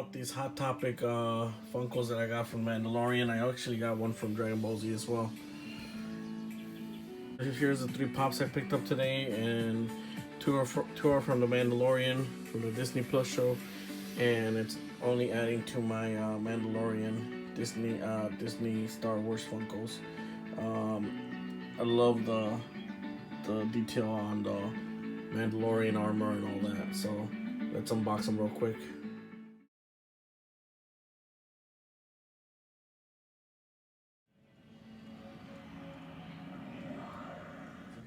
out these Hot Topic Funkos that I got from Mandalorian. I actually got one from Dragon Ball Z as well. Here's the 3 pops I picked up today, and two are from the Mandalorian, from the Disney Plus show, and it's only adding to my Mandalorian Disney Star Wars Funkos. I love the detail on the Mandalorian armor and all that, so let's unbox them real quick.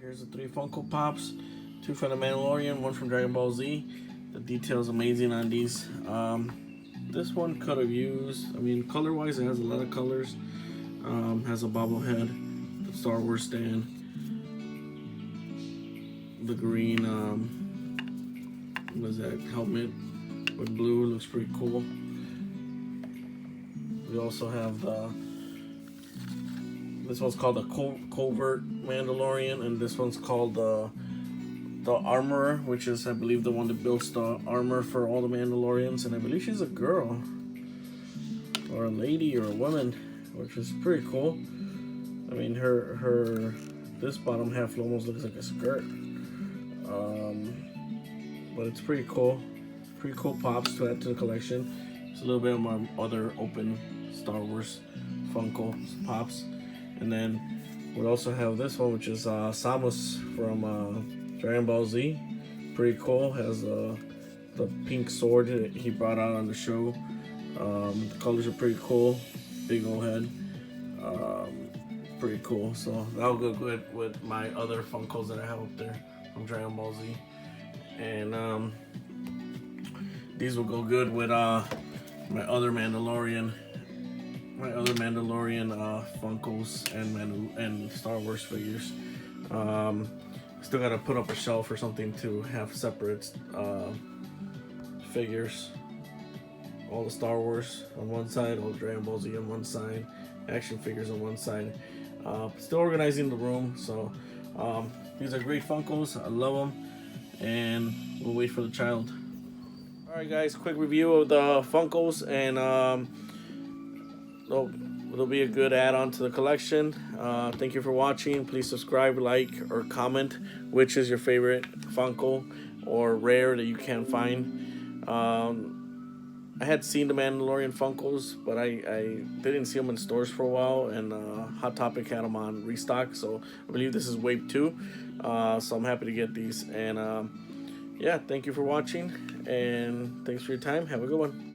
Here's the 3 Funko Pops, 2 from the Mandalorian, 1 from Dragon Ball Z. The detail's amazing on these. This one could have used, color-wise it has a lot of colors. Has a bobblehead, the Star Wars stand, the green, what is that, helmet with blue, looks pretty cool. We also have this one's called the Covert Mandalorian, and this one's called the Armorer, which is, I believe, the one that builds the armor for all the Mandalorians. And I believe she's a girl, or a lady, or a woman, which is pretty cool. I mean, her this bottom half almost looks like a skirt, but it's pretty cool. Pretty cool pops to add to the collection. It's a little bit of my other open Star Wars Funko Pops. And then we also have this one, which is Samus from Dragon Ball Z. Pretty cool. Has the pink sword that he brought out on the show. The colors are pretty cool. Big old head. Pretty cool. So that'll go good with my other Funkos that I have up there from Dragon Ball Z. And these will go good with my other Mandalorian Funkos and Star Wars figures. Still gotta put up a shelf or something to have separate figures. All the Star Wars on one side, all the Dragon Ball Z on one side, action figures on one side. Still organizing the room, so these are great Funkos. I love them, and we'll wait for the child. Alright guys, quick review of the Funkos, and it'll be a good add-on to the collection. Thank you for watching. Please subscribe, like, or comment which is your favorite Funko or rare that you can't find. I had seen the Mandalorian Funkos, but I didn't see them in stores for a while, and Hot Topic had them on restock, so I believe this is wave 2. So I'm happy to get these, and yeah, thank you for watching, and thanks for your time. Have a good one.